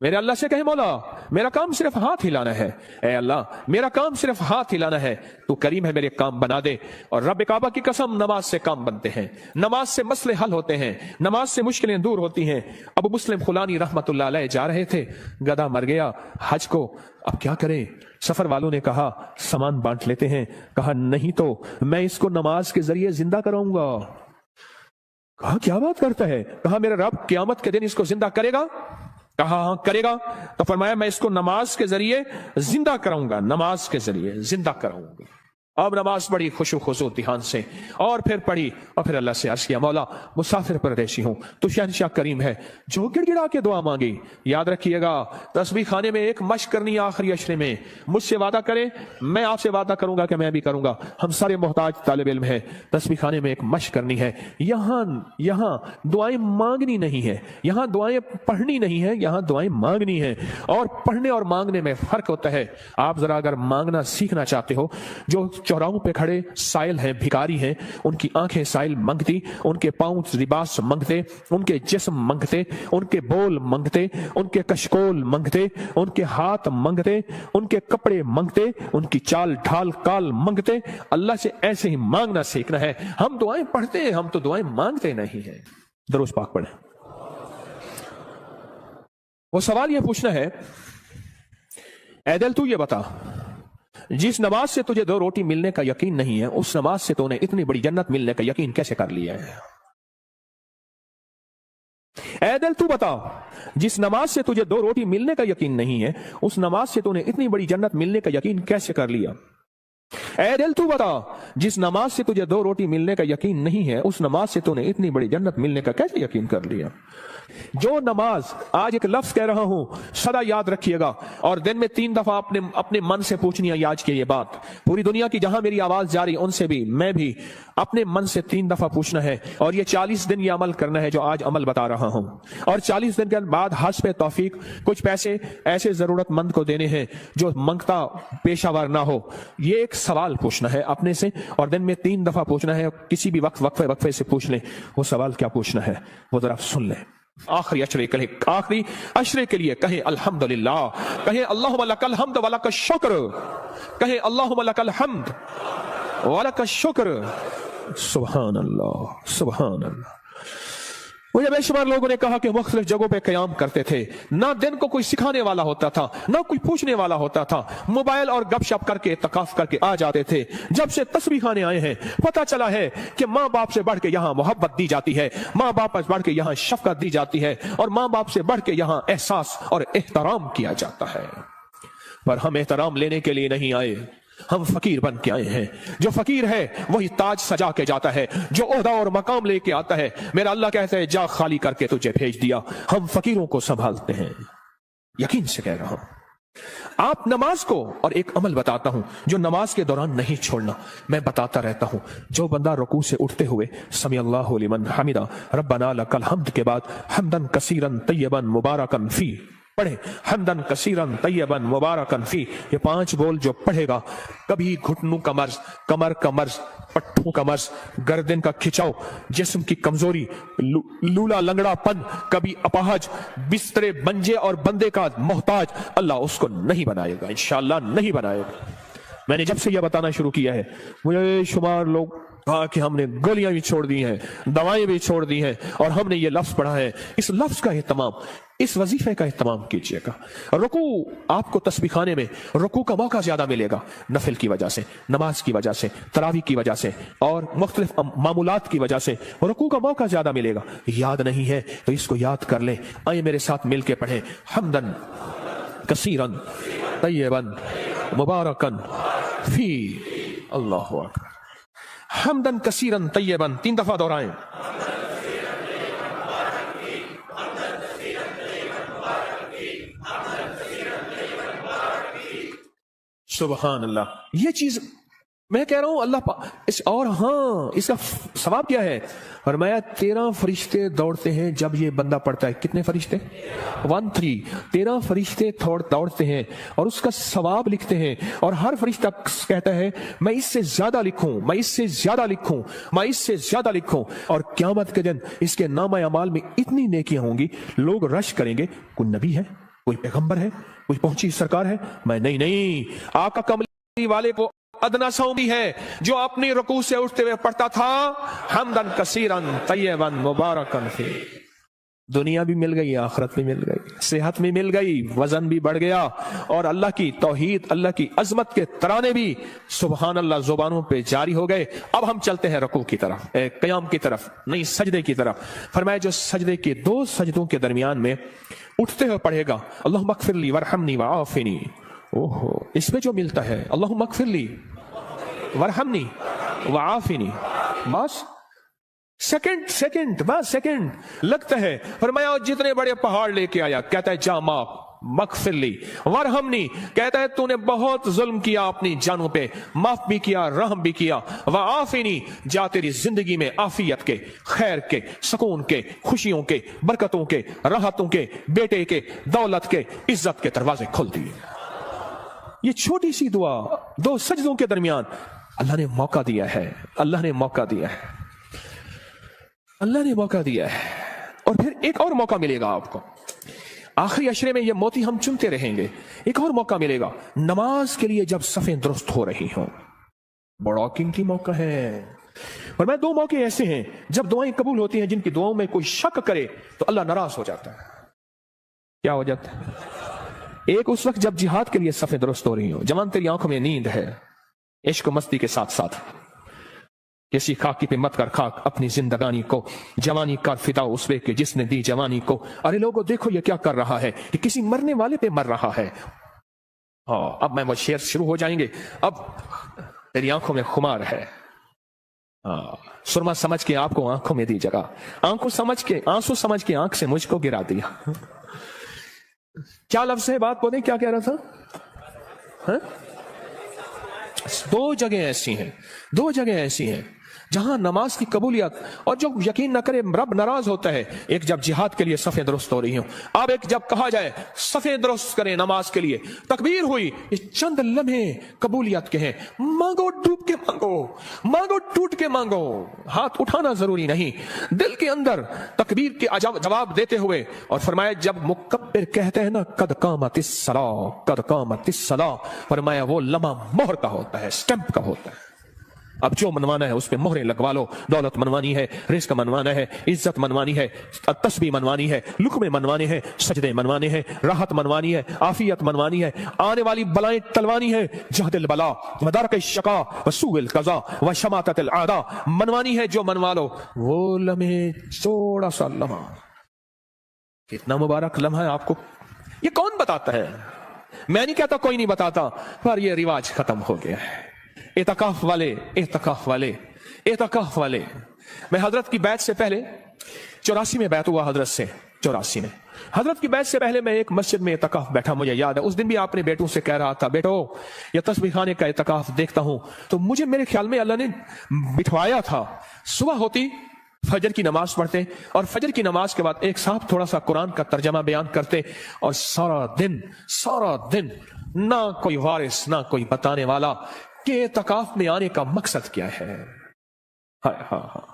میرے اللہ سے کہیں مولا میرا کام صرف ہاتھ ہلانا ہے، اے اللہ میرا کام صرف ہاتھ ہلانا ہے، تو کریم ہے میرے کام بنا دے۔ اور رب کعبہ کی قسم نماز سے کام بنتے ہیں، نماز سے مسئلے حل ہوتے ہیں، نماز سے مشکلیں دور ہوتی ہیں۔ ابو مسلم خولانی رحمت اللہ علیہ جا رہے تھے، گدھا مر گیا حج کو، اب کیا کریں؟ سفر والوں نے کہا سامان بانٹ لیتے ہیں، کہا نہیں تو میں اس کو نماز کے ذریعے زندہ کراؤں گا۔ کہا کیا بات کرتا ہے؟ کہا میرا رب قیامت کے دن اس کو زندہ کرے گا؟ کہا ہاں کرے گا۔ تو فرمایا میں اس کو نماز کے ذریعے زندہ کراؤں گا، نماز کے ذریعے زندہ کراؤں گا۔ اب نماز پڑھی خشوع خضوع دھیان سے، اور پھر پڑھی، اور پھر اللہ سے عرض کیا مولا مسافر پردیسی ہوں، تو شہنشاہ کریم ہے جو گڑ گڑا کے دعا مانگی۔ یاد رکھیے گا تسبیح خانے میں ایک مشق کرنی ہے آخری عشرے میں، مجھ سے وعدہ کریں میں آپ سے وعدہ کروں گا کہ میں بھی کروں گا، ہم سارے محتاج طالب علم ہیں، تسبیح خانے میں ایک مشق کرنی ہے۔ یہاں دعائیں مانگنی نہیں ہے، یہاں دعائیں پڑھنی نہیں ہے، یہاں دعائیں مانگنی ہے، اور پڑھنے اور مانگنے میں فرق ہوتا ہے۔ آپ ذرا اگر مانگنا سیکھنا چاہتے ہو، جو چوراہوں پہ کھڑے سائل ہیں، بھکاری ہیں، ان کی آنکھیں سائل منگتی، ان کے پاؤں لباس منگتے، ان کے جسم منگتے، ان کے بول منگتے، ان کے کشکول منگتے، ان کے ہاتھ منگتے، ان کے کپڑے منگتے، ان کی چال ڈھال کال منگتے۔ اللہ سے ایسے ہی مانگنا سیکھنا ہے۔ ہم دعائیں پڑھتے ہیں، ہم تو دعائیں مانگتے نہیں ہیں۔ درود پاک پڑھیں۔ وہ سوال یہ پوچھنا ہے اے دل تو یہ بتا، جس نماز سے تجھے 2 روٹی ملنے کا یقین نہیں ہے، اس نماز سے تو نے اتنی بڑی جنت ملنے کا یقین کیسے کر لیا ہے؟ اے دل تو بتا، جس نماز سے تجھے 2 روٹی ملنے کا یقین نہیں ہے، اس نماز سے تو نے اتنی بڑی جنت ملنے کا یقین کیسے کر لیا؟ اے دل تو بتا، جس نماز سے تجھے 2 روٹی ملنے کا یقین نہیں ہے، اس نماز سے تو نے اتنی بڑی جنت ملنے کا کیسے یقین کر لیا؟ جو نماز، آج ایک لفظ کہہ رہا ہوں سدا یاد رکھیے گا، اور دن میں 3 دفعہ اپنے من سے پوچھنی ہے آج کی یہ بات، پوری دنیا کی جہاں میری آواز جاری ان سے بھی میں بھی اپنے من سے 3 دفعہ پوچھنا ہے، اور یہ 40 دن یہ عمل کرنا ہے جو آج عمل بتا رہا ہوں، اور 40 دن کے بعد حسب توفیق کچھ پیسے ایسے ضرورت مند کو دینے ہیں جو منگتا پیشہ ور نہ ہو۔ یہ ایک سوال پوچھنا ہے اپنے سے، اور دن میں 3 دفعہ پوچھنا ہے، کسی بھی وقت وقفے سے پوچھ لیں۔ وہ سوال کیا پوچھنا ہے وہ ذرا سن لیں۔ آخری عشرے کے لیے کہیں الحمدللہ، کہیں اللہم لک الحمد ولک الشکر، کہیں اللہم لک الحمد ولک الشکر۔ سبحان اللہ سبحان اللہ۔ مجھے بے شمار لوگوں نے کہا کہ مختلف جگہوں پہ قیام کرتے تھے، نہ دن کو کوئی سکھانے والا ہوتا تھا، نہ کوئی پوچھنے والا ہوتا تھا، موبائل اور گپ شپ کر کے اعتکاف کر کے آ جاتے تھے۔ جب سے تسبیح خانے آئے ہیں پتہ چلا ہے کہ ماں باپ سے بڑھ کے یہاں محبت دی جاتی ہے، ماں باپ سے بڑھ کے یہاں شفقت دی جاتی ہے، اور ماں باپ سے بڑھ کے یہاں احساس اور احترام کیا جاتا ہے۔ پر ہم احترام لینے کے لیے نہیں آئے، ہم فقیر بن کے آئے ہیں۔ جو فقیر ہے وہی تاج سجا کے جاتا ہے، جو عہدہ اور مقام لے کے آتا ہے میرا اللہ کہتا ہے جا خالی کر کے تجھے بھیج دیا۔ ہم فقیروں کو سنبھالتے ہیں، یقین سے کہہ رہا ہوں۔ آپ نماز کو، اور ایک عمل بتاتا ہوں جو نماز کے دوران نہیں چھوڑنا، میں بتاتا رہتا ہوں، جو بندہ رکوع سے اٹھتے ہوئے سمی اللہ لمن حمدہ ربنا لک الحمد کے بعد حمدن کثیرن طیبن مبارکن فی پڑھے، حمدن کثیرن طیبن مبارکن فی، یہ 5 بول جو پڑھے گا، کبھی گھٹنوں کا مرض، کمر کا مرض، پٹھوں کا مرض، گردن کا کھچاؤ، جسم کی کمزوری، لولا لنگڑا پن، کبھی اپاہج، بسترے بنجے اور بندے کا محتاج، اللہ اس کو نہیں بنائے گا، انشاءاللہ نہیں بنائے گا۔ میں نے جب سے یہ بتانا شروع کیا ہے مجھے شمار لوگ کہا کہ ہم نے گولیاں بھی چھوڑ دی ہیں، دوائیں بھی چھوڑ دی ہیں، اور ہم نے یہ لفظ پڑھا ہے۔ اس لفظ کا اہتمام، اس وظیفے کا اہتمام کیجئے گا۔ رکوع، آپ کو تسبیح خانے میں رکوع کا موقع زیادہ ملے گا، نفل کی وجہ سے، نماز کی وجہ سے، تراویح کی وجہ سے، اور مختلف معمولات کی وجہ سے رکوع کا موقع زیادہ ملے گا۔ یاد نہیں ہے تو اس کو یاد کر لیں۔ آئے میرے ساتھ مل کے پڑھیں، حمدن کثیرن طیبن مبارکن فی، اللہ اکبر، حمدن کثیرن طیبن، 3 دفعہ دہرائیں۔ سبحان اللہ۔ یہ چیز میں کہہ رہا ہوں اللہ اور ہاں اس کا ثواب کیا ہے؟ فرمایا 13 فرشتے دوڑتے ہیں جب یہ بندہ پڑھتا ہے۔ کتنے فرشتے؟ 13 فرشتے دوڑتے ہیں اور اس کا ثواب لکھتے ہیں، اور ہر فرشتہ کہتا ہے میں اس سے زیادہ لکھوں، میں اس سے زیادہ لکھوں، میں اس سے زیادہ لکھوں، اور قیامت کے دن اس کے نامہ اعمال میں اتنی نیکیاں ہوں گی، لوگ رش کریں گے کوئی نبی ہے، कोई पैगंबर है, कोई पहुंची सरकार है? मैं नहीं, आका कमली वाले को अदना सौंदी है जो अपनी रुकू से उठते हुए पढ़ता था हमदन कसीरन तय्यबन मुबारकन फी। दुनिया भी मिल गई, आखिरत भी मिल गई, सेहत भी मिल गई, वजन भी बढ़ गया, और अल्लाह की तौहीद, अल्लाह की अजमत के तराने भी सुबहान अल्लाह जुबानों पे जारी हो गए। अब हम चलते हैं रुकू की तरफ, क़याम की तरफ, नहीं सजदे की तरफ। फरमाया जो सजदे के दो सजदों के दरमियान में उठते हुए पढ़ेगा अल्लाहुम्मा अग़फ़िरली वरहमनी वआफ़िनी, ओहो, इसमें जो मिलता है अल्लाहुम्मा अग़फ़िरली वरहमनी वआफ़िनी, बस सेकंड बस सेकंड लगता है। फरमाया जितने बड़े पहाड़ लेके आया, कहता है जा माफ मगफिरली वरहमनी, कहता है तूने बहुत जुल्म किया अपनी जानों पे, माफ भी किया, रहम भी किया। वआफ़िनी, जा तेरी जिंदगी में आफियत के, खैर के, सुकून के, खुशियों के, बरकतों के, राहतों के, बेटे के, दौलत के, इज्जत के दरवाजे खोल दिए। ये छोटी सी दुआ दो सजदों के दरमियान अल्लाह ने मौका दिया है, अल्लाह ने मौका दिया है, अल्लाह ने मौका दिया है। और फिर एक और मौका मिलेगा आपको, आखिरी अशरे में ये मोती हम चुनते रहेंगे। एक और मौका मिलेगा नमाज के लिए जब सफें दुरुस्त हो रही हों, बड़ा कीमती मौका है। और मैं दो मौके ऐसे हैं जब दुआएं कबूल होती हैं जिनकी दुआओं में कोई शक करे तो अल्लाह नाराज हो जाता है। क्या हो जाता है? एक उस वक्त जब जिहाद के लिए सफें दुरुस्त हो रही हो, जवान तेरी आंखों में नींद है, इश्क मस्ती के साथ साथ किसी खाकी पे मत कर खाक अपनी जिंदगानी को, जवानी कर फिदा उस वे के जिसने दी जवानी को। अरे लोगों देखो ये क्या कर रहा है, कि किसी मरने वाले पे मर रहा है। हाँ, अब मैं वो शेर शुरू हो जाएंगे। अब तेरी आंखों में खुमार है, हाँ, सुरमा समझ के आपको आंखों में दी जगह, आंखों समझ के आंसू समझ के आंख से मुझको गिरा दिया। क्या लफ्ज है, बात बोले, क्या कह रहा था? हाँ? दो जगह ऐसी हैं, दो जगह ऐसी हैं जहां नमाज की कबूलियत, और जो यकीन न करे रब नाराज होता है। एक जब जिहाद के लिए सफेद दुरुस्त हो रही हो, अब एक जब कहा जाए सफेद दुरुस्त करें नमाज के लिए, तकबीर हुई, ये चंद लम्हे कबूलियत के हैं। मांगो, डूब के मांगो, मांगो टूट के मांगो, हाथ उठाना जरूरी नहीं, दिल के अंदर तकबीर के जवाब देते हुए। और फरमाया जब मुकब्बिर कहते हैं ना कद कामतिस सला, कद कामतिस सला, फरमाया वो लम्हा मोहर का होता है, स्टैंप का होता है। अब जो मनवाना है उस पे मोहरें लगवा लो। दौलत मनवानी है, रिस्क मनवाना है, इज्जत मनवानी है, तस्बीह मनवानी है, लुक्मे मनवाने हैं, सजदे मनवाने हैं, राहत मनवानी है, आफियत मनवानी है, आने वाली बलाएं टलवानी है, जहदिल बला वदरक शका वसूल कजा व शमाततिल आदा मनवानी है। जो मनवा लो वो लम्हे, थोड़ा सा लम्हा, कितना मुबारक लम्हा है आपको ये कौन बताता है? मैं नहीं कहता कोई नहीं बताता, पर ये रिवाज खत्म हो गया है। एतकाफ वाले, एतकाफ वाले, एतकाफ वाले। मैं हजरत की बैत से पहले 84 में बैत हुआ हजरत से, 84 में हजरत की बैत से पहले मैं एक मस्जिद में एतकाफ बैठा, मुझे याद है। उस दिन भी आपने बेटों से कह रहा था, बेटो ये तस्बीह खाने का एतकाफ देखता हूं तो मुझे मेरे ख्याल में अल्लाह ने बिठवाया था। सुबह होती, फजर की नमाज पढ़ते, और फजर की नमाज के बाद एक साहब थोड़ा सा कुरान का तर्जमा बयान करते, और सारा दिन ना कोई वारिस ना कोई बताने वाला कि एतकाफ में आने का मकसद क्या है। हाँ।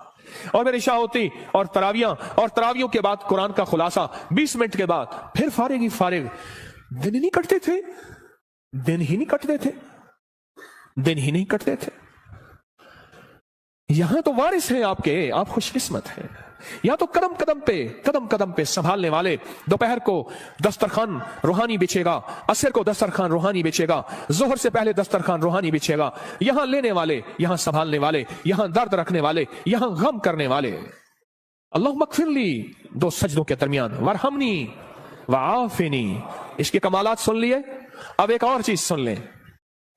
और मेरी शाह होती और तरावियों के बाद कुरान का खुलासा, 20 मिनट के बाद फिर फारिग ही फारिग। दिन ही नहीं कटते थे, दिन ही नहीं कटते थे, दिन ही नहीं कटते थे। यहां तो वारिस है आपके, आप खुशकिस्मत हैं। या तो कदम कदम पे संभालने वाले। दोपहर को दस्तरखान रूहानी बिछेगा, असर को दस्तरखान रूहानी बिछेगा, जोहर से पहले दस्तरखान रूहानी बिछेगा। यहां लेने वाले, यहां संभालने वाले, यहां दर्द रखने वाले, यहां गम करने वाले। अल्लाहुम्मा अग़फ़िरली, दो सजदों के दरमियान वरहमनी वआफ़िनी। इसके कमालात सुन लिए। अब एक और चीज सुन लें,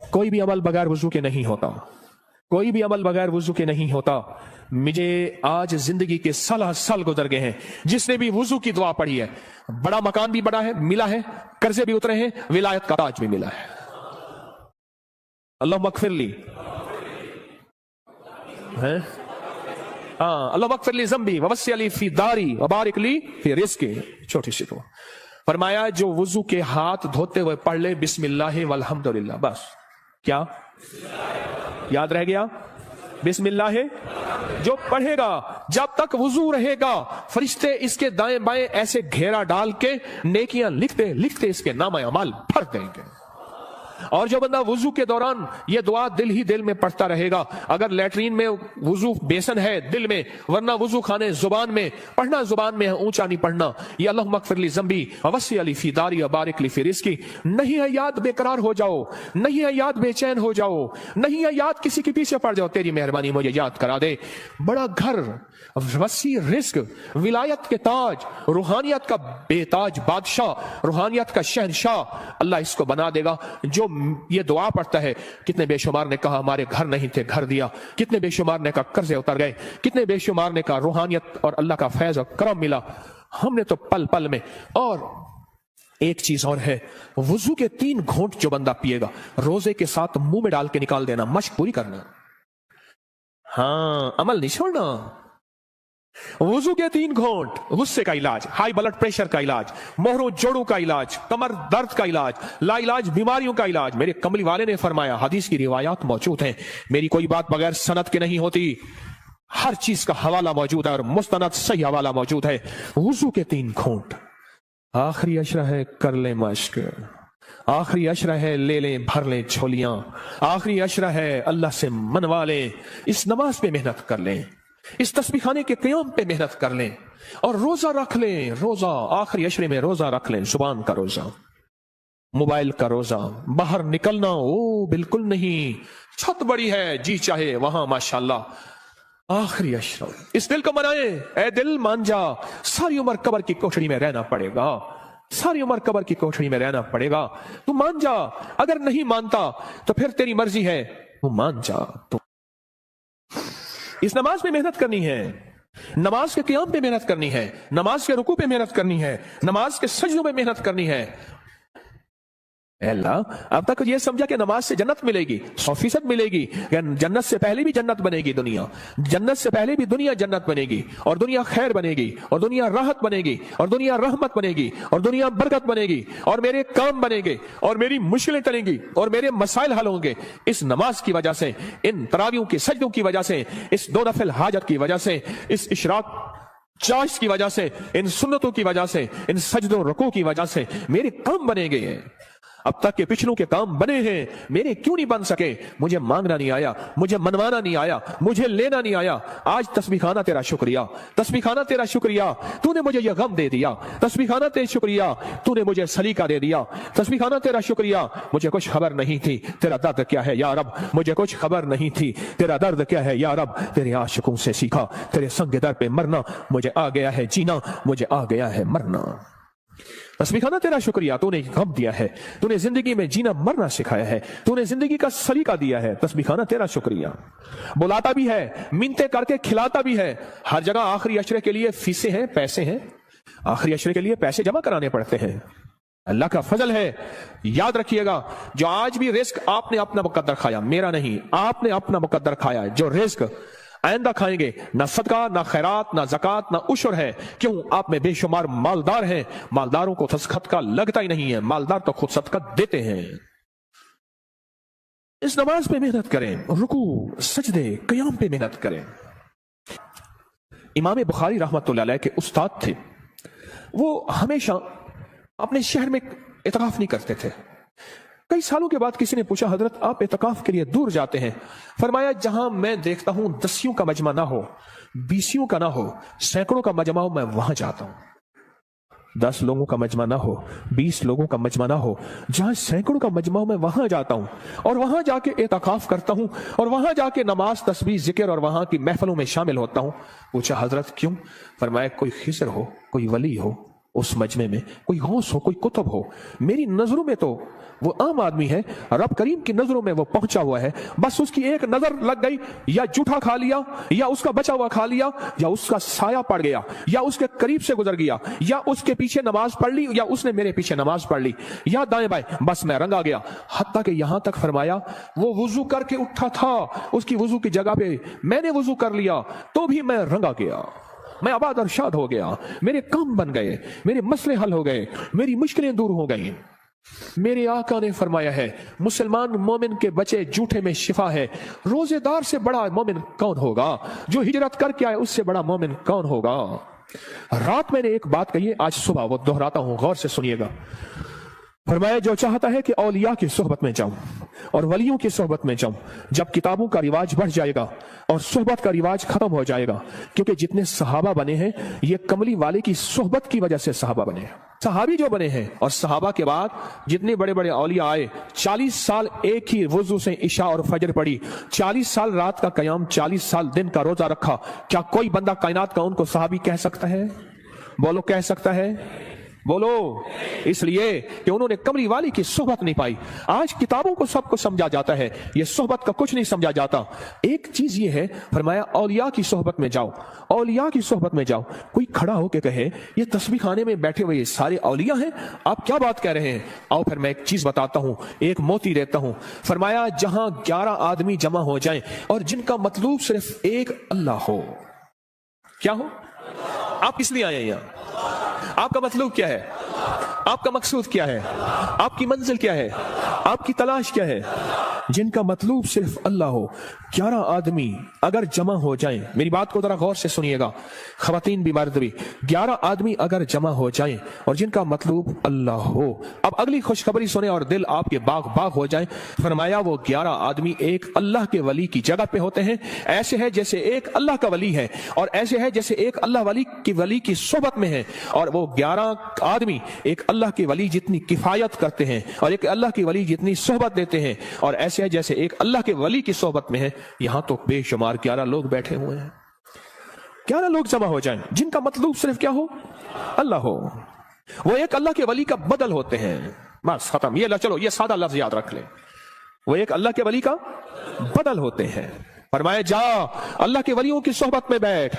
कोई भी अमल बगैर वजू के नहीं होता, कोई भी अमल बगैर वजू के नहीं होता। मुझे आज जिंदगी के साल गुजर गए हैं, जिसने भी वजू की दुआ पढ़ी है, बड़ा मकान भी बड़ा है मिला है, कर्जे भी उतरे हैं, विलायत का ताज भी मिला है। अल्लाहुम्मा अग़फ़िरली, अल्लाहुम्मा अग़फ़िरली ज़ंबी ववस्सिअ ली फी दारी वबारिक ली फी रिज़्क़ी। छोटी सी दुआ फरमाया जो वजू के हाथ धोते हुए पढ़ ले बिस्मिल्लाह वल्हम्दुलिल्लाह, बस क्या याद रह गया? बिस्मिल्लाह है। जो पढ़ेगा जब तक वुजू रहेगा, फरिश्ते इसके दाएं बाएं ऐसे घेरा डाल के नेकियां लिखते लिखते इसके नामा अमाल भर देंगे। और जो बंदा वुजू के दौरान ये दुआ दिल ही दिल में पढ़ता रहेगा, अगर लैट्रीन में वुजू बेसन है दिल में, वरना वुजू खाने जुबान में पढ़ना, जुबान में है, ऊंचा नहीं पढ़ना। ये अल्लाह मगफिरली ज़ंबी वसी अली फी दारी बारिक ली फी रिज़्की। नहीं है याद बेकरार हो जाओ, नहीं है याद बेचैन हो जाओ, नहीं है याद किसी के पीछे पड़ जाओ, तेरी मेहरबानी मुझे याद करा दे। बड़ा घर, वसी रिज़्क, विलायत के ताज, रूहानियत का बेताज बादशाह, रूहानियत का शहनशाह अल्लाह इसको बना देगा। जो ये दुआ पढ़ता है, कितने बेशुमार ने कहा हमारे घर नहीं थे घर दिया, कितने बेशुमार ने कहा कर्जे उतर गए, कितने बेशुमार ने कहा रूहानियत और अल्लाह का फैज और करम मिला हमने तो पल पल में। और एक चीज और है, वुजू के 3 घूंट जो बंदा पिएगा रोजे के साथ मुंह में डाल के निकाल देना, मश्क पूरी करना। हाँ, अमल नहीं छोड़ना। वुजू के 3 घूंट, गुस्से का इलाज, हाई ब्लड प्रेशर का इलाज, मोहरों जोड़ों का इलाज, कमर दर्द का इलाज, लाइलाज बीमारियों का इलाज। मेरे कमली वाले ने फरमाया, हदीस की रिवायात मौजूद हैं, मेरी कोई बात बगैर सनद के नहीं होती, हर चीज का हवाला मौजूद है और मुस्तनद सही हवाला मौजूद है। वुजू के 3 घूंट, आखिरी अशरा है कर ले मश्क, आखिरी अशरा है ले लें भर लें झोलियां, आखिरी अशरा है अल्लाह से मनवा लें, इस नमाज पे मेहनत कर लें, इस तस्बीह खाने के क़याम पे मेहनत कर लें और रोजा रख लें। रोजा आखिरी अशरे में रोजा रख लें, जुबान का रोजा, मोबाइल का रोजा, बाहर निकलना ओ बिल्कुल नहीं, छत बड़ी है जी चाहे वहां माशाल्लाह। आखिरी अशरा, इस दिल को मनाए, ऐ दिल मान जा, सारी उम्र कब्र की कोठरी में रहना पड़ेगा, सारी उम्र कब्र की कोठरी में रहना पड़ेगा, तू मान जा। अगर नहीं मानता तो फिर तेरी मर्जी है, तू मान जा। तो इस नमाज पे मेहनत करनी है, नमाज के क़याम पे मेहनत करनी है, नमाज के रुकू पे मेहनत करनी है, नमाज के सजदों पे मेहनत करनी है। अल्लाह, अब तक ये समझा कि नमाज से जन्नत मिलेगी, 100% मिलेगी, जन्नत से पहले भी जन्नत बनेगी दुनिया, जन्नत से पहले भी दुनिया जन्नत बनेगी, और दुनिया खैर बनेगी, और दुनिया राहत बनेगी, और दुनिया रहमत बनेगी, और दुनिया बरकत बनेगी, और मेरे काम बनेंगे, और मेरी मुश्किलें टलेंगी, और मेरे मसाइल हल होंगे इस नमाज की वजह से, इन तरावियों की सजदों की वजह से, इस 2 नफिल हाजत की वजह से, इस इशराक चाश की वजह से, इन सुन्नतों की वजह से, इन सजदों रुकू की वजह से मेरे काम बनेंगे। अब तक के पिछलों के काम बने हैं, मेरे क्यों नहीं बन सके? मुझे मांगना नहीं आया, मुझे मनवाना नहीं आया, मुझे लेना नहीं आया। आज तस्बीह खाना तेरा शुक्रिया, तस्बीह खाना तेरा शुक्रिया, तूने मुझे यह गम दे दिया, तस्बीह खाना तेरा शुक्रिया, तूने मुझे सलीका दे दिया, तस्बीह खाना तेरा शुक्रिया, मुझे कुछ खबर नहीं थी तेरा दर्द क्या है या रब, मुझे कुछ खबर नहीं थी तेरा दर्द क्या है या रब, तेरे आशिकों से सीखा तेरे संग दर पे मरना, मुझे आ गया है जीना, मुझे आ गया है मरना। तस्बीह खाना तेरा शुक्रिया, तूने गम दिया है, तूने जिंदगी में जीना मरना सिखाया है, तूने जिंदगी का सलीका दिया है। तस्बीह खाना तेरा शुक्रिया। बुलाता भी है, मिन्नतें करके खिलाता भी है। हर जगह आखिरी अशरे के लिए फीसें हैं, पैसे हैं, आखिरी अशरे के लिए पैसे जमा कराने पड़ते हैं। अल्लाह का फजल है। याद रखिएगा, जो आज भी रिस्क आपने अपना मुकद्दर खाया, मेरा नहीं, आपने अपना मुकद्दर खाया, जो रिस्क आइंदा खाएंगे, ना सदका, ना खैरात, ना ज़कात, ना उशर है। क्यों? आप में बेशुमार मालदार हैं, मालदारों को तो सदका लगता ही नहीं है, मालदार तो खुद सदका देते हैं। इस नमाज पे मेहनत करें, रुकू सजदे क़याम पे मेहनत करें। इमाम बुखारी रहमतुल्लाह अलैह के उस्ताद थे, वो हमेशा अपने शहर में इतकाफ नहीं करते थे। कई सालों के बाद किसी ने पूछा, हजरत आप इतकाफ के लिए दूर जाते हैं? फरमाया, जहां मैं देखता हूं 10 का मजमा ना हो, 20 का ना हो, सैकड़ों का मजमा हो, मैं वहां जाता हूं। 10 लोगों का मजमा ना हो, 20 लोगों का मजमा ना हो, जहां सैकड़ों का मजमा हो, मैं वहां जाता हूं और वहां जाके इतकाफ करता हूं और वहां जाके नमाज, तस्बीह, जिक्र और वहां की महफिलों में शामिल होता हूं। पूछा, हजरत क्यों? फरमाया, कोई खिज़र हो, कोई वली हो उस मजमे में, कोई गौस हो, कोई कुतुब हो, मेरी नजरों में तो वो आम आदमी है, रब करीम की नजरों में वो पहुंचा हुआ है। बस उसकी एक नजर लग गई, या जूठा खा लिया, या उसका बचा हुआ खा लिया, या उसका साया पड़ गया, या उसके करीब से गुजर गया, या उसके पीछे नमाज पढ़ ली, या उसने मेरे पीछे नमाज पढ़ ली, या दाएं बाएं, बस मैं रंगा गया। हत्ता कि यहां तक फरमाया, वो वुजू करके उठा था, उसकी वुजू की जगह पे मैंने वुजू कर लिया तो भी मैं रंगा गया, मैं आबाद और शाद हो गया, मेरे काम बन गए, मेरे मसले हल हो गए, मेरी मुश्किलें दूर हो गई। मेरे आका ने फरमाया है, मुसलमान मोमिन के बचे जूठे में शिफा है। रोजेदार से बड़ा मोमिन कौन होगा? जो हिजरत करके आए उससे बड़ा मोमिन कौन होगा? रात मैंने एक बात कही है, आज सुबह वो दोहराता हूं, गौर से सुनिएगा। फरमाया, जो चाहता है कि औलिया की सोहबत में जाऊं और वलियों की सोहबत में जाऊं, जब किताबों का रिवाज बढ़ जाएगा और सोहबत का रिवाज खत्म हो जाएगा, क्योंकि जितने सहाबा बने हैं ये कमली वाले की सोहबत की वजह से सहाबा बने हैं। सहाबी जो बने हैं और सहाबा के बाद जितने बड़े बड़े औलिया आए, 40 साल एक ही वुजू से इशा और फजर पढ़ी, 40 साल रात का कयाम, 40 साल दिन का रोजा रखा। क्या कोई बंदा कायनात का उनको सहाबी कह सकता है? बोलो, कह सकता है? बोलो। इसलिए कि उन्होंने कमली वाली की सोहबत नहीं पाई। आज किताबों को सबको समझा जाता है, ये सोहबत का कुछ नहीं समझा जाता। एक चीज ये है, फरमाया औलिया की सोहबत में जाओ, औलिया की सोहबत में जाओ। कोई खड़ा होकर कहे ये तस्बीह खाने में बैठे हुए ये सारे औलिया हैं, आप क्या बात कह रहे हैं? आओ फिर मैं एक चीज बताता हूं, एक मोती देता हूं। फरमाया, जहां 11 आदमी जमा हो जाएं और जिनका मतलूब सिर्फ एक अल्लाह हो। क्या हो? आप किस लिए आए हैं यहां? आपका मतलब क्या है? आपका मकसूद क्या है? आपकी मंजिल क्या है? आपकी तलाश क्या है? जिनका मतलब सिर्फ अल्लाह हो, 11 आदमी अगर जमा हो जाएं, मेरी बात को जरा गौर से सुनिएगा, खवातीन भी मर्द भी, 11 आदमी अगर जमा हो जाएं और जिनका मतलब अल्लाह हो। अब अगली खुशखबरी सुने और दिल आपके बाग बाग हो जाए। फरमाया, वो 11 आदमी एक अल्लाह के वली की जगह पे होते हैं। ऐसे है जैसे एक अल्लाह का वली है और ऐसे है जैसे एक अल्लाह वली की सोहबत में है। और वो 11 आदमी एक अल्लाह के वली जितनी किफायत करते हैं और एक अल्लाह की वली जितनी सोहबत देते हैं, और ऐसे है जैसे एक अल्लाह के वली की सोहबत में है। यहां तो बेशुमार 11 लोग बैठे हुए हैं। 11 लोग जमा हो जाएं जिनका मतलब सिर्फ क्या हो? अल्लाह हो। वो एक अल्लाह के वली का बदल होते हैं। बस खत्म। ये चलो, ये सादा लफ्ज याद रख ले, वो एक अल्लाह के वली का बदल होते हैं। फरमाया, जा अल्लाह के वलियों की सोहबत में बैठ।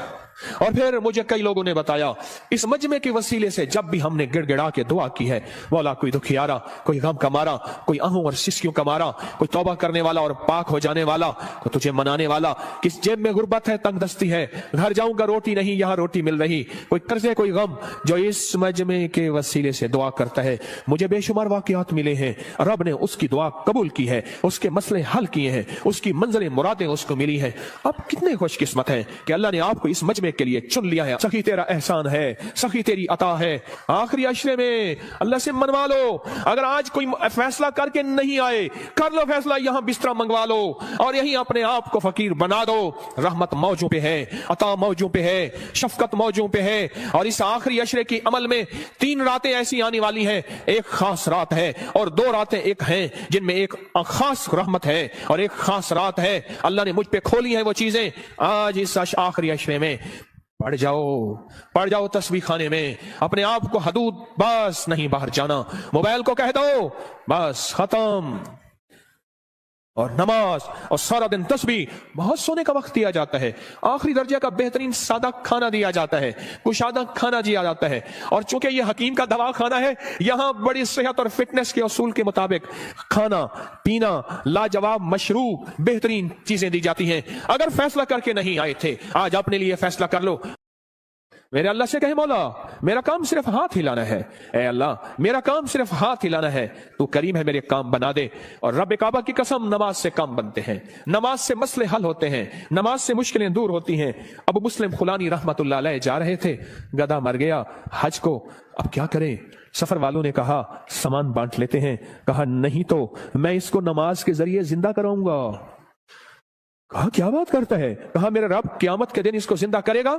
और फिर मुझे कई लोगों ने बताया, इस मजमे के वसीले से जब भी हमने गिड़गिड़ा के दुआ की है, मौला कोई दुखियारा, कोई गम का मारा, कोई आहू और सिस्कियों का मारा, कोई तौबा करने वाला और पाक हो जाने वाला, कोई तुझे मनाने वाला, किस जेब में गुर्बत है, तंग दस्ती है, घर जाऊंगा रोटी नहीं, यहां रोटी मिल रही, कोई कर्जे, कोई गम, जो इस मजमे के वसीले से दुआ करता है, मुझे बेशुमार वाकयात मिले हैं, रब ने उसकी दुआ कबूल की है, उसके मसले हल किए हैं, उसकी मंजिलें मुरादें उसको मिली है। अब कितने खुशकिस्मत हैं कि अल्लाह ने आपको इस मजमे के लिए चुन लिया है। सखी तेरा एहसान है, सखी तेरी अता है। आखिरी अशरे में अल्लाह से मनवा लो। अगर आज कोई फैसला करके नहीं आए, कर लो फैसला, यहां बिस्तरा मंगवा लो और यहीं अपने आप को फकीर बना दो। रहमत मौजों पे है, अता मौजों पे है, शफकत मौजों पे है। और इस आखिरी अशरे की अमल में 3 रातें ऐसी आने वाली हैं, एक खास रात है और 2 रातें एक हैं जिनमें एक खास रहमत है और एक खास रात है। अल्लाह ने मुझ पे खोली है वो चीजें। आज इस आखिरी अशरे में पढ़ जाओ तस्बीह खाने में, अपने आप को हदूद बस नहीं बाहर जाना। मोबाइल को कह दो बस खत्म, और नमाज और सारा दिन तस्बीह। बहुत सोने का वक्त दिया जाता है, आखिरी दर्जे का बेहतरीन सादा खाना दिया जाता है, कुशादा खाना दिया जाता है। और चूंकि ये हकीम का दवा खाना है, यहां बड़ी सेहत और फिटनेस के उसूल के मुताबिक खाना पीना, लाजवाब मशरूब, बेहतरीन चीजें दी जाती हैं। अगर फैसला करके नहीं आए थे, आज अपने लिए फैसला कर लो। मेरे अल्लाह से कहे, मौला मेरा काम सिर्फ हाथ हिलाना है। ए अल्लाह, मेरा काम सिर्फ हाथ हिलाना है, तू करीम है, मेरे काम बना दे। और रब काबा की कसम, नमाज से काम बनते हैं, नमाज से मसले हल होते हैं, नमाज से मुश्किलें दूर होती हैं। अब मुस्लिम खुलानी रहमतुल्लाह अलैह जा रहे थे, गधा मर गया हज को, अब क्या करें? सफर वालों ने कहा सामान बांट लेते हैं। कहा नहीं तो मैं इसको नमाज के जरिए जिंदा कराऊंगा। कहा क्या बात करता है? कहा मेरा रब क़यामत के दिन इसको जिंदा करेगा।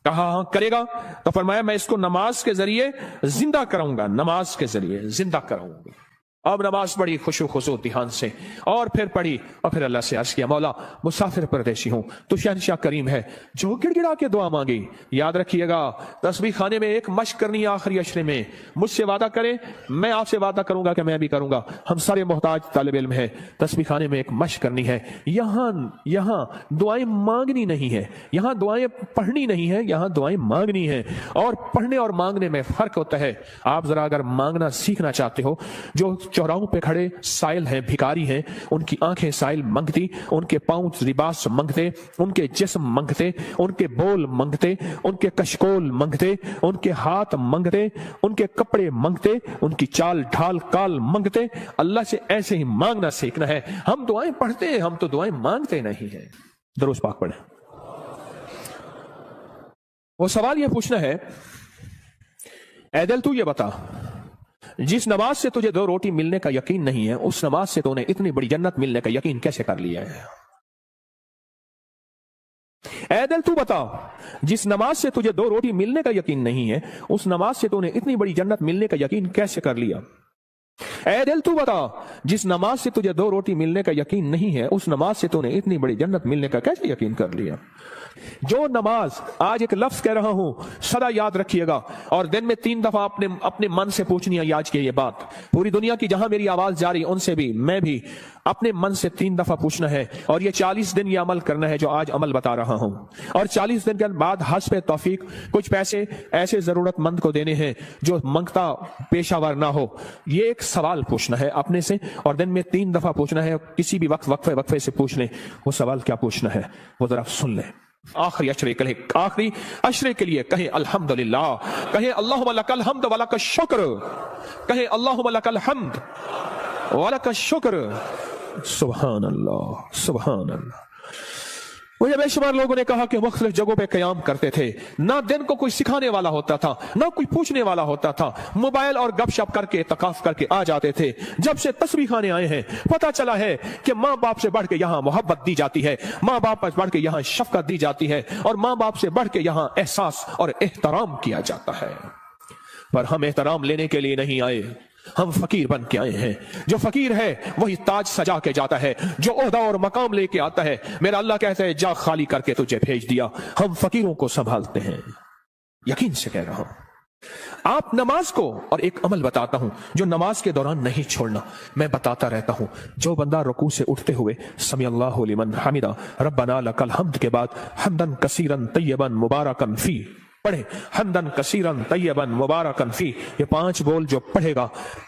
कहा हाँ करेगा। तो फरमाया मैं इसको नमाज के जरिए जिंदा कराऊंगा, नमाज के जरिए जिंदा कराऊंगा। अब नमाज पढ़ी खुशू खुशू ध्यान से, और फिर पढ़ी और फिर अल्लाह से अर्ज किया, मौला मुसाफिर परदेशी हूं, तू शहंशाह करीम है जो गिड़गिड़ा के दुआ मांगी। याद रखिएगा, तस्बीह खाने में एक मश्क करनी है आखिरी अशरे में। मुझसे वादा करें, मैं आपसे वादा करूंगा कि मैं भी करूंगा। हम सारे मोहताज तालिब इल्म है, तस्बीह खाने में एक मश्क करनी है। यहां दुआएं मांगनी नहीं है, यहां दुआएं पढ़नी नहीं है, यहां दुआएं मांगनी है। और पढ़ने और मांगने में फर्क होता है। आप जरा अगर मांगना सीखना चाहते हो, जो चौराहों पे खड़े साइल हैं, भिखारी हैं, उनकी आंखें साइल मंगती, उनके पांव लिबास मंगते, उनके जिस्म मंगते, उनके बोल मंगते, उनके कशकोल मंगते, उनके हाथ मंगते, उनके कपड़े मंगते, उनकी चाल ढाल काल मंगते। अल्लाह से ऐसे ही मांगना सीखना है। हम दुआएं पढ़ते हैं, हम तो दुआएं मांगते नहीं हैं। दरूद पाक पढ़ें। वो सवाल ये पूछना है, ऐ दिल तू ये बता, जिस नमाज से तुझे 2 रोटी मिलने का यकीन नहीं है, उस नमाज से तूने इतनी बड़ी जन्नत मिलने का यकीन कैसे कर लिया है? ऐ दिल तू बता, जिस नमाज से तुझे 2 रोटी मिलने का यकीन नहीं है, उस नमाज से तूने इतनी बड़ी जन्नत मिलने का यकीन कैसे कर लिया? ऐ दिल तू बता, जिस नमाज से तुझे 2 रोटी मिलने का यकीन नहीं है, उस नमाज से तूने इतनी बड़ी जन्नत मिलने का कैसे यकीन कर लिया? जो नमाज, आज एक लफ्ज कह रहा हूं, सदा याद रखिएगा, और दिन में 3 दफा अपने मन से पूछनी है आज की ये बात। पूरी दुनिया की जहां मेरी आवाज जा रही, उनसे भी, मैं भी अपने मन से 3 दफा पूछना है, और ये 40 दिन ये अमल करना है जो आज अमल बता रहा हूं। और 40 दिन के बाद हस्ब तौफीक कुछ पैसे ऐसे जरूरतमंद को देने हैं जो मंगता पेशावर ना हो। ये एक सवाल पूछना है अपने से, और दिन में 3 दफा पूछना है। किसी भी वक्त वक्फे से पूछ लें। वो सवाल क्या पूछना है वो जरा सुन लें। आखिरी अशरे के लिए कहें अल्हम्दुलिल्लाह, कहें अल्लाहुम्मा लकल हम्द व लकश शुक्र, कहें अल्लाहुम्मा लकल हम्द व लकश शुक्र। सुभान अल्लाह, सुभान अल्लाह। मुझे बेशुमार लोगों ने कहा कि मुख्तलिफ जगहों पे क़याम करते थे, ना दिन को कोई सिखाने वाला होता था, ना कोई पूछने वाला होता था, मोबाइल और गपशप करके तकाफ करके आ जाते थे। जब से तस्बीह खाने आए हैं, पता चला है कि माँ बाप से बढ़ के यहाँ मोहब्बत दी जाती है, माँ बाप से बढ़ के यहाँ शफकत दी जाती है, और माँ बाप से बढ़ के यहाँ एहसास और एहतराम किया जाता है। पर हम एहतराम लेने के लिए नहीं आए, हम फकीर बन के आए हैं। जो फकीर है वही ताज सजा के जाता है, जो ओहदा और मकाम लेके आता है। मेरा अल्लाह कहता है जा खाली करके तुझे भेज दिया। हम फकीरों को संभालते हैं, यकीन से कह रहा हूं। आप नमाज को, और एक अमल बताता हूं जो नमाज के दौरान नहीं छोड़ना, मैं बताता रहता हूं। जो बंदा रुकू से उठते हुए समी अल्लाहु लिमन हमिदा रब्बना लकल हम्द के बाद हम्दन कसीरन तय्यबन मुबारकन फी पढ़े, हम्दन कसीरन तय्यबन मुबारकन फी। ये 5 बोल जो पढ़ेगा,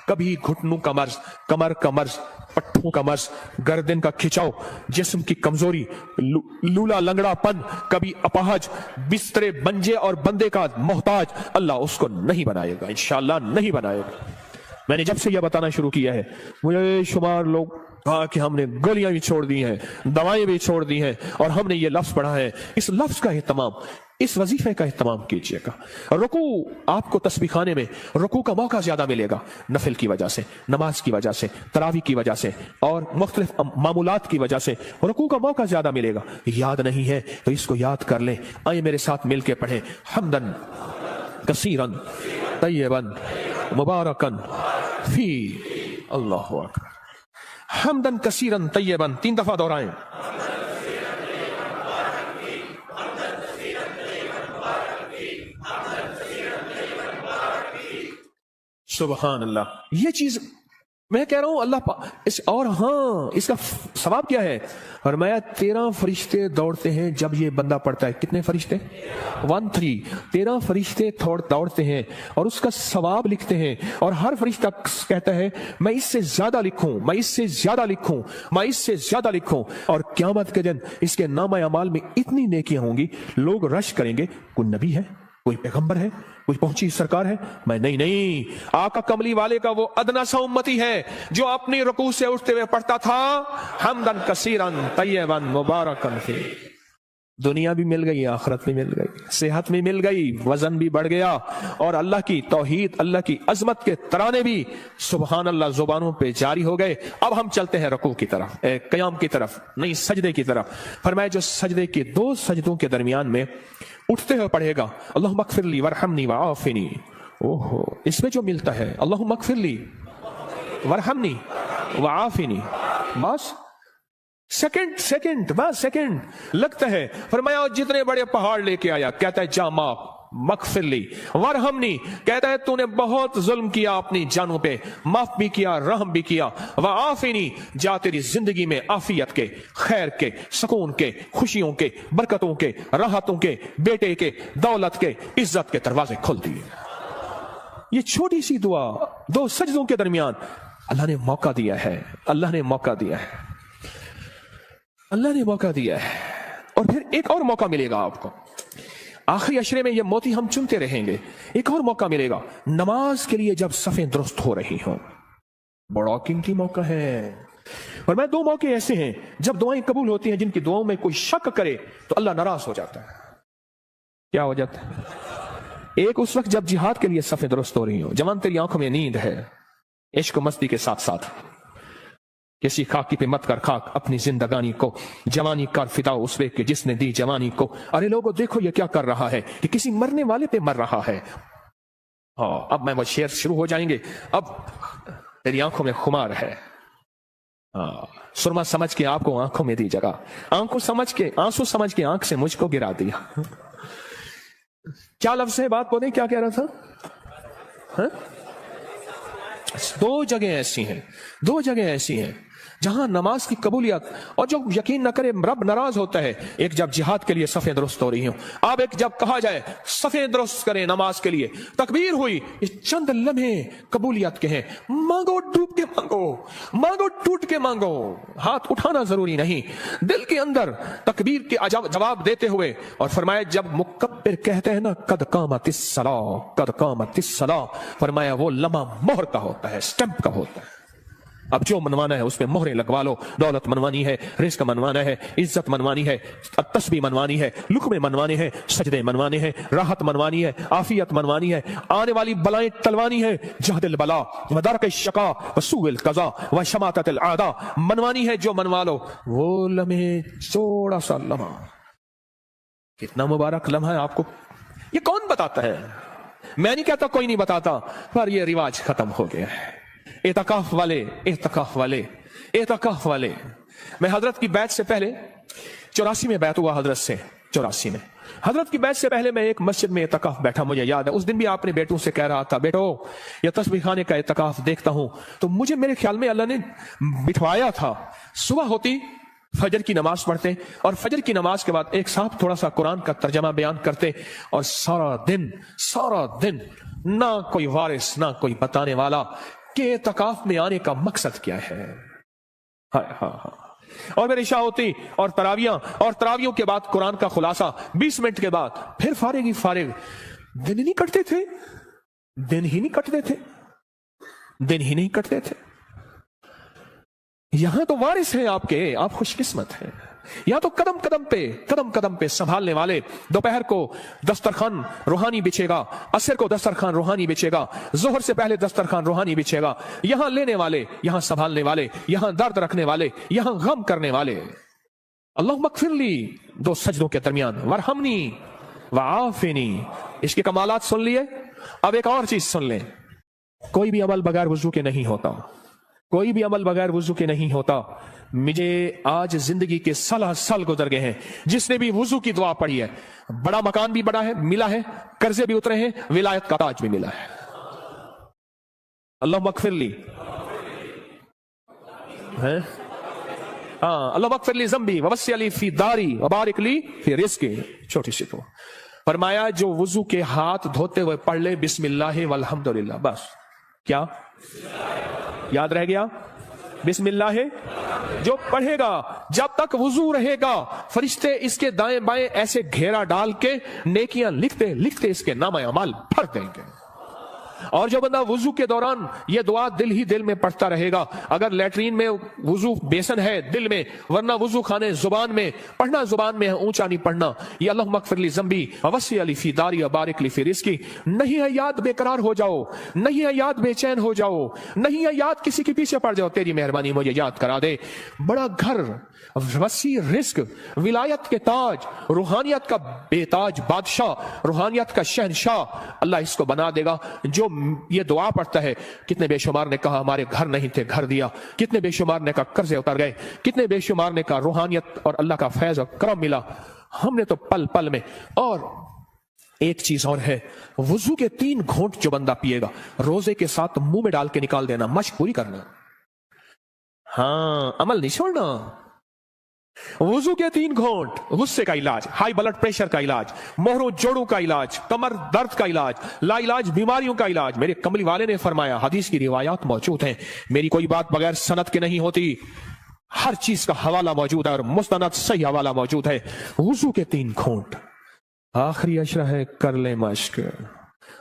कभी घुटनों का मर्ज, कमर का मर्ज, पट्टों का मर्ज, गर्दन का खिंचाव, जिस्म की कमजोरी, लूला लंगड़ापन, कभी अपाहज, बिस्तरे बंजे और बंदे का मोहताज, अल्लाह उसको नहीं बनाएगा, इंशाअल्लाह नहीं बनाएगा। मैंने जब से यह बताना शुरू किया है, मुझे शुमार लोग कहा कि हमने गोलियां भी छोड़ दी हैं, दवाएं भी छोड़ दी हैं, और हमने ये लफ्ज पढ़ा है। इस लफ्ज का एहतमाम, इस वजीफे का एहतमाम कीजिएगा। रुकू, आपको तस्बीह खाने में रुकू का मौका ज्यादा मिलेगा, नफिल की वजह से, नमाज की वजह से, तरावी की वजह से, और मुख्तलिफ मामूलात की वजह से रुकू का मौका ज्यादा मिलेगा। याद नहीं है तो इसको याद कर लें। आइए मेरे साथ मिलके पढ़ें, हम्दन कसीरन तय्यबन मुबारकन फी। अल्लाहु अकबर। हम्दन कसीरन तय्यबन 3 दफा दोहराएं। सुभान अल्लाह। ये चीज मैं कह रहा हूं अल्लाह इस, और हाँ, इसका सवाब क्या है? फरमाया 13 फरिश्ते दौड़ते हैं जब ये बंदा पढ़ता है। कितने फरिश्ते? 13 फरिश्ते दौड़ते हैं और उसका सवाब लिखते हैं, और हर फरिश्ता कहता है मैं इससे ज्यादा लिखूं, मैं इससे ज्यादा लिखूं, मैं इससे ज्यादा लिखूं। और क़यामत के दिन इसके नामा अमाल में इतनी नेकियां होंगी, लोग रश करेंगे, कोई नबी है, कोई पैगंबर है, कोई पहुंची सरकार है? मैं नहीं, आका कमली वाले का वो अदना सा उम्मती है जो अपनी रुकू से उठते हुए पढ़ता था हम्दन कसीरन तय्यबन मुबारकन फी। दुनिया भी मिल गई, आखिरत भी मिल गई, सेहत भी मिल गई, वजन भी बढ़ गया, और अल्लाह की तौहीद, अल्लाह की अजमत के तराने भी सुभान अल्लाह जुबानों पे जारी हो गए। अब हम चलते हैं रुकू की तरफ, क़याम की तरफ, नहीं सजदे की तरफ। फरमाया जो सजदे के 2 सजदों के दरमियान में उठते हुए पढ़ेगा अल्लाहुम्मा अग़फ़िरली वरहमनी वआफ़िनी। ओहो, इसमें जो मिलता है अल्लाहुम्मा अग़फ़िरली वरहमनी वआफ़िनी, बस सेकंड बस सेकंड लगता है। फरमाया जितने बड़े पहाड़ लेके आया, कहता है जा माफ, मग़फ़िरली वरहमनी, कहता है तूने बहुत जुल्म किया अपनी जानों पे, माफ भी किया, रहम भी किया। वआफ़िनी, जा तेरी जिंदगी में आफियत के, खैर के, सुकून के, खुशियों के, बरकतों के, राहतों के, बेटे के, दौलत के, इज्जत के दरवाजे खोल दिए। ये छोटी सी दुआ 2 सजदों के दरमियान अल्लाह ने मौका दिया है, अल्लाह ने मौका दिया है, अल्लाह ने मौका दिया है। और फिर एक और मौका मिलेगा आपको, आखिरी अशरे में ये मोती हम चुनते रहेंगे। एक और मौका मिलेगा नमाज के लिए, जब सफें दुरुस्त हो रही हो, बड़ा कीमती मौका है। और मैं दो मौके ऐसे हैं जब दुआएं कबूल होती हैं, जिनकी दुआओं में कोई शक करे तो अल्लाह नाराज हो जाता है। क्या हो जाता है? एक उस वक्त जब जिहाद के लिए सफें दुरुस्त हो रही हो, जवान तेरी आंखों में नींद है, इश्क मस्ती के साथ साथ किसी खाकी पे मत कर खाक अपनी जिंदगानी को, जवानी कर फिदा उस वे के जिसने दी जवानी को। अरे लोगों देखो ये क्या कर रहा है, कि किसी मरने वाले पे मर रहा है। हाँ, अब मैं वो शेर शुरू हो जाएंगे। अब तेरी आंखों में खुमार है, सुरमा समझ के आपको आंखों में दी जगह, आंखों समझ के आंसू समझ के आंख से मुझको गिरा दिया। क्या लफ्ज है, बात बोले, क्या कह रहा था? हा? दो जगह ऐसी हैं, दो जगह ऐसी हैं जहां नमाज की कबूलियत, और जो यकीन न करे रब नाराज होता है। एक जब जिहाद के लिए सफेद दुरुस्त हो रही हो, अब एक जब कहा जाए सफेद दुरुस्त करें नमाज के लिए, तकबीर हुई, ये चंद लम्हे कबूलियत के हैं। मांगो, डूब के मांगो, मांगो टूट के मांगो, हाथ उठाना जरूरी नहीं, दिल के अंदर तकबीर के जवाब देते हुए। और फरमाया जब मुकब्बिर कहते हैं ना, कद कामतिस सला, कद कामतिस सला, फरमाया वो लम्हा मोहर का होता है, स्टैंप का होता है। अब जो मनवाना है उसमें मोहरें लगवा लो। दौलत मनवानी है, रिस्क मनवाना है, इज्जत मनवानी है, तस्बीह मनवानी है, लुक्मे मनवाने हैं, सजदे मनवाने हैं, राहत मनवानी है, आफियत मनवानी है, आने वाली बलाएं टलवानी है, जहदिल बला व दरक शका व सूइल कज़ा व शमाततिल आदा मनवानी है। जो मनवा लो वो लम्हे, थोड़ा सा लम्हा, कितना मुबारक लम्हा है आपको ये कौन बताता है? मैं नहीं कहता कोई नहीं बताता, पर ये रिवाज खत्म हो गया है। एतकाफ वाले, एतकाफ वाले, एतकाफ वाले। मैं हजरत की बैत से पहले 84 में बैत हुआ हजरत से, 84 में हजरत की बैत से पहले मैं एक मस्जिद में एतकाफ बैठा, मुझे याद है। उस दिन भी आपने बेटों से कह रहा था, बेटो ये तस्बीह खाने का एतकाफ देखता हूं, तो मुझे मेरे ख्याल में अल्लाह ने बिठवाया था। सुबह होती, फजर की नमाज पढ़ते, और फजर की नमाज के बाद एक साहब थोड़ा सा कुरान का तर्जमा बयान करते, और सारा दिन ना कोई वारिस ना कोई बताने वाला कि एतकाफ में आने का मकसद क्या है। हाँ। और फिर इशा होती और तरावियों के बाद कुरान का खुलासा, 20 मिनट के बाद फिर फारिग ही फारिग। दिन ही नहीं कटते थे, दिन ही नहीं कटते थे, दिन ही नहीं कटते थे। यहां तो वारिस है आपके, आप खुशकिस्मत हैं। या तो कदम कदम पे संभालने वाले। दोपहर को दस्तरखान रूहानी बिछेगा, असर को दस्तरखान रूहानी बिछेगा, जोहर से पहले दस्तरखान रूहानी बिछेगा। यहां लेने वाले, यहां संभालने वाले, यहां दर्द रखने वाले, यहां गम करने वाले। अल्लाह मगफिरली, दो सजदों के दरमियान, वरहमनी वआफिनी। इसके कमालात सुन लिए। अब एक और चीज सुन लें, कोई भी अमल बगैर वुजू के नहीं होता, कोई भी अमल बगैर वुजू के नहीं होता। मुझे आज जिंदगी के साल गुजर गए हैं, जिसने भी वुजू की दुआ पढ़ी है, बड़ा मकान भी बड़ा है मिला है, कर्जे भी उतरे हैं, विलायत का ताज भी मिला है। अल्लाह मगफिरली है, हाँ, अल्लाह मगफिरली ज़म्बी ववस्सी अली फी दारी व बारिक ली फी रिज़्क़ी। छोटी सी तो फरमाया जो वुजू के हाथ धोते हुए पढ़ ले बिस्मिल्लाह वल्हम्दुलिल्लाह, बस क्या याद रह गया? बिस्मिल्लाह जो पढ़ेगा, जब तक वुजू रहेगा, फरिश्ते इसके दाएं बाएं ऐसे घेरा डाल के नेकियां लिखते लिखते इसके नामा अमाल भर देंगे। और जो बंदा वुजू के दौरान ये दुआ दिल ही दिल में पढ़ता रहेगा, अगर लेटरीन में वुजू बेसन है दिल में, वरना वुजू खाने जुबान में, पढ़ना जुबान में है, ऊंचा नहीं पढ़ना। ये अल्लाह मगफिरली ज़म्बी ववस्सी अली फी दारी बारिक ली फी रिज़्क़ी। नहीं है याद बेकरार हो जाओ, नहीं है याद बेचैन हो जाओ, नहीं है याद किसी के पीछे पड़ जाओ, तेरी मेहरबानी मुझे याद करा दे। बड़ा घर, वसी रिज़्क़, विलायत के ताज, रूहानियत का बेताज बादशाह, रूहानियत का शहनशाह अल्लाह इसको बना देगा। जो ये दुआ पढ़ता है, कितने बेशुमार ने कहा हमारे घर नहीं थे घर दिया, कितने बेशुमार ने कहा कर्जे उतर गए, कितने बेशुमार ने कहा रूहानियत और अल्लाह का फैज और करम मिला, हमने तो पल पल में। और एक चीज और है, वुजू के 3 घूंट जो बंदा पिएगा, रोजे के साथ मुंह में डाल के निकाल देना, मश्क पूरी करना। हाँ, अमल नहीं छोड़ना, वुजू के 3 घूंट, गुस्से का इलाज, हाई ब्लड प्रेशर का इलाज, मोहरों जोड़ों का इलाज, कमर दर्द का इलाज, लाइलाज बीमारियों का इलाज। मेरे कमली वाले ने फरमाया, हदीस की रिवायात मौजूद हैं, मेरी कोई बात बगैर सनद के नहीं होती, हर चीज का हवाला मौजूद है और मुस्तनद सही हवाला मौजूद है। वुजू के 3 घूंट, आखिरी अशरा है कर ले मश्क,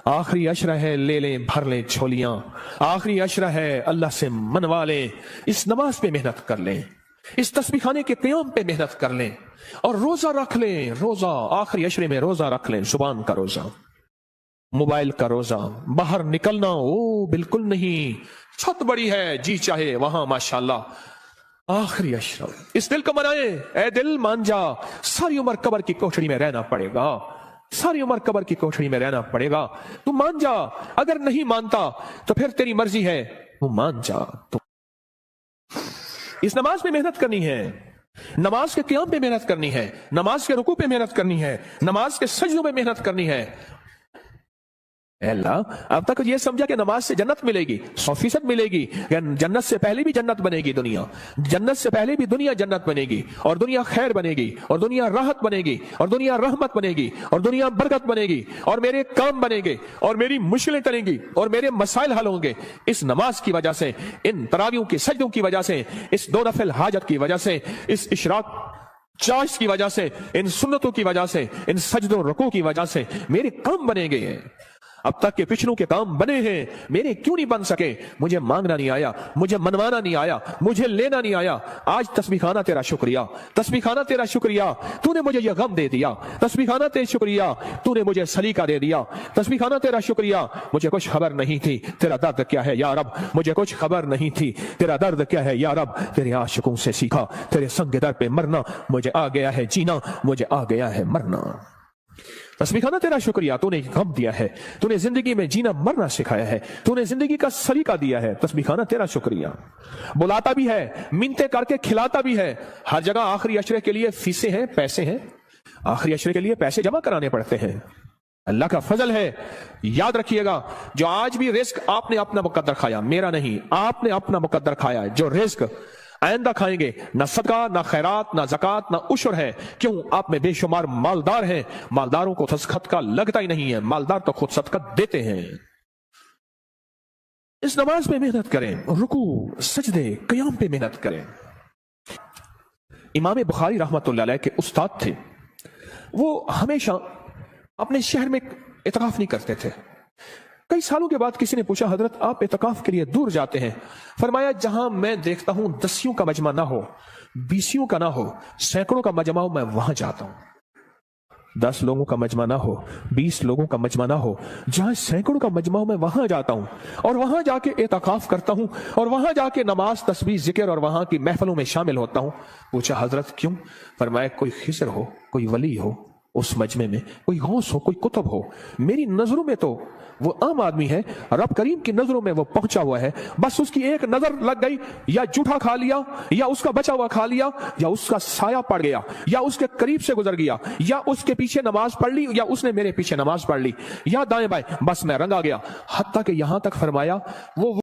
आखिरी अशरा है ले लें भर लें झोलियां, आखिरी अशरा है अल्लाह से मनवा लें। इस नमाज पे मेहनत कर लें, इस तस्बीह खाने के क़याम पे मेहनत कर लें और रोजा रख लें। रोजा आखिरी अशरे में रोजा रख लें, जुबान का रोजा, मोबाइल का रोजा। बाहर निकलना ओ बिल्कुल नहीं, छत बड़ी है जी चाहे वहां माशाल्लाह। आखिरी अशरा, इस दिल को मनाए, ए दिल मान जा, सारी उम्र कब्र की कोठड़ी में रहना पड़ेगा, सारी उम्र कब्र की कोठड़ी में रहना पड़ेगा। तू मान जा, अगर नहीं मानता तो फिर तेरी मर्जी है, तू मान जा। तो इस नमाज पे मेहनत करनी है, नमाज के क़याम पे मेहनत करनी है, नमाज के रुकू पे मेहनत करनी है, नमाज के सजदों पे मेहनत करनी है। अल्लाह, अब तक ये समझा कि नमाज से जन्नत मिलेगी, 100% मिलेगी। जन्नत से पहले भी जन्नत बनेगी दुनिया, जन्नत से पहले भी दुनिया जन्नत बनेगी, और दुनिया खैर बनेगी, और दुनिया राहत बनेगी, और दुनिया रहमत बनेगी, और दुनिया बरकत बनेगी, और मेरे काम बनेंगे, और मेरी मुश्किलें टलेंगी, और मेरे मसाइल हल होंगे इस नमाज की वजह से, इन तरावियों की सजदों की वजह से, इस 2 नफिल हाजत की वजह से, इस इशराक चाश की वजह से, इन सुन्नतों की वजह से, इन सजदों रुकू की वजह से मेरे काम बनेंगे। अब तक के पिछलों के काम बने हैं, मेरे क्यों नहीं बन सके? मुझे मांगना नहीं आया, मुझे मनवाना नहीं आया, मुझे लेना नहीं आया। आज तस्बीह खाना तेरा शुक्रिया, तस्बीह खाना तेरा शुक्रिया, तूने मुझे यह गम दे दिया। तस्बीह खाना तेरा शुक्रिया, तूने मुझे सलीका दे दिया। तस्बीह खाना तेरा शुक्रिया, मुझे कुछ खबर नहीं थी तेरा दर्द क्या है या रब, मुझे कुछ खबर नहीं थी तेरा दर्द क्या है या रब। तेरे आशिकों से सीखा तेरे संग दर पे मरना, मुझे आ गया है जीना, मुझे आ गया है मरना। तस्बीह खाना तेरा शुक्रिया, तूने गम दिया है, तूने जिंदगी में जीना मरना सिखाया है, तूने जिंदगी का सलीका दिया है। तस्बीह खाना तेरा शुक्रिया। बुलाता भी है, मिन्नतें करके खिलाता भी है। हर जगह आखिरी अशरे के लिए फीसें हैं, पैसे हैं, आखिरी अशरे के लिए पैसे जमा कराने पड़ते हैं। अल्लाह का फजल है। याद रखिएगा, जो आज भी रिस्क आपने अपना मुकद्दर खाया, मेरा नहीं, आपने अपना मुकद्दर खाया, जो रिस्क आइंदा खाएंगे, ना सदका, ना खैरात, ना ज़कात, ना उशर है। क्यों? आप में बेशुमार मालदार हैं, मालदारों को सदका लगता ही नहीं है, मालदार तो खुद सदका देते हैं। इस नमाज पे मेहनत करें, रुकू सजदे क़याम पे मेहनत करें। इमाम बुखारी रहमतुल्लाह अलैह के उस्ताद थे, वो हमेशा अपने शहर में इतकाफ नहीं करते थे। कई सालों के बाद किसी ने पूछा, हजरत आप इतकाफ के लिए दूर जाते हैं? फरमाया, जहां मैं देखता हूं 10 का मजमा ना हो, 20 का ना हो, सैकड़ों का मजमा हो, मैं वहां जाता हूं। 10 लोगों का मजमा ना हो, 20 लोगों का मजमा ना हो, जहां सैकड़ों का मजमा हो, मैं वहां जाता हूं और वहां जाके इतकाफ करता हूं और वहां जाके नमाज, तस्बीह, जिक्र और वहां की महफिलों में शामिल होता हूं। पूछा, हजरत क्यों? फरमाया, कोई खिज़र हो, कोई वली हो उस मजमे में, कोई गौस हो, कोई कुतुब हो। मेरी नजरों में तो वो आम आदमी है, रब करीम की नजरों में वो पहुंचा हुआ है। बस उसकी एक नजर लग गई, या जूठा खा लिया, या उसका बचा हुआ खा लिया, या उसका साया पड़ गया, या उसके करीब से गुजर गया, या उसके पीछे नमाज पढ़ ली, या उसने मेरे पीछे नमाज पढ़ ली, या दाएं बाएं, बस मैं रंगा गया। हत्ता कि यहां तक फरमाया, वो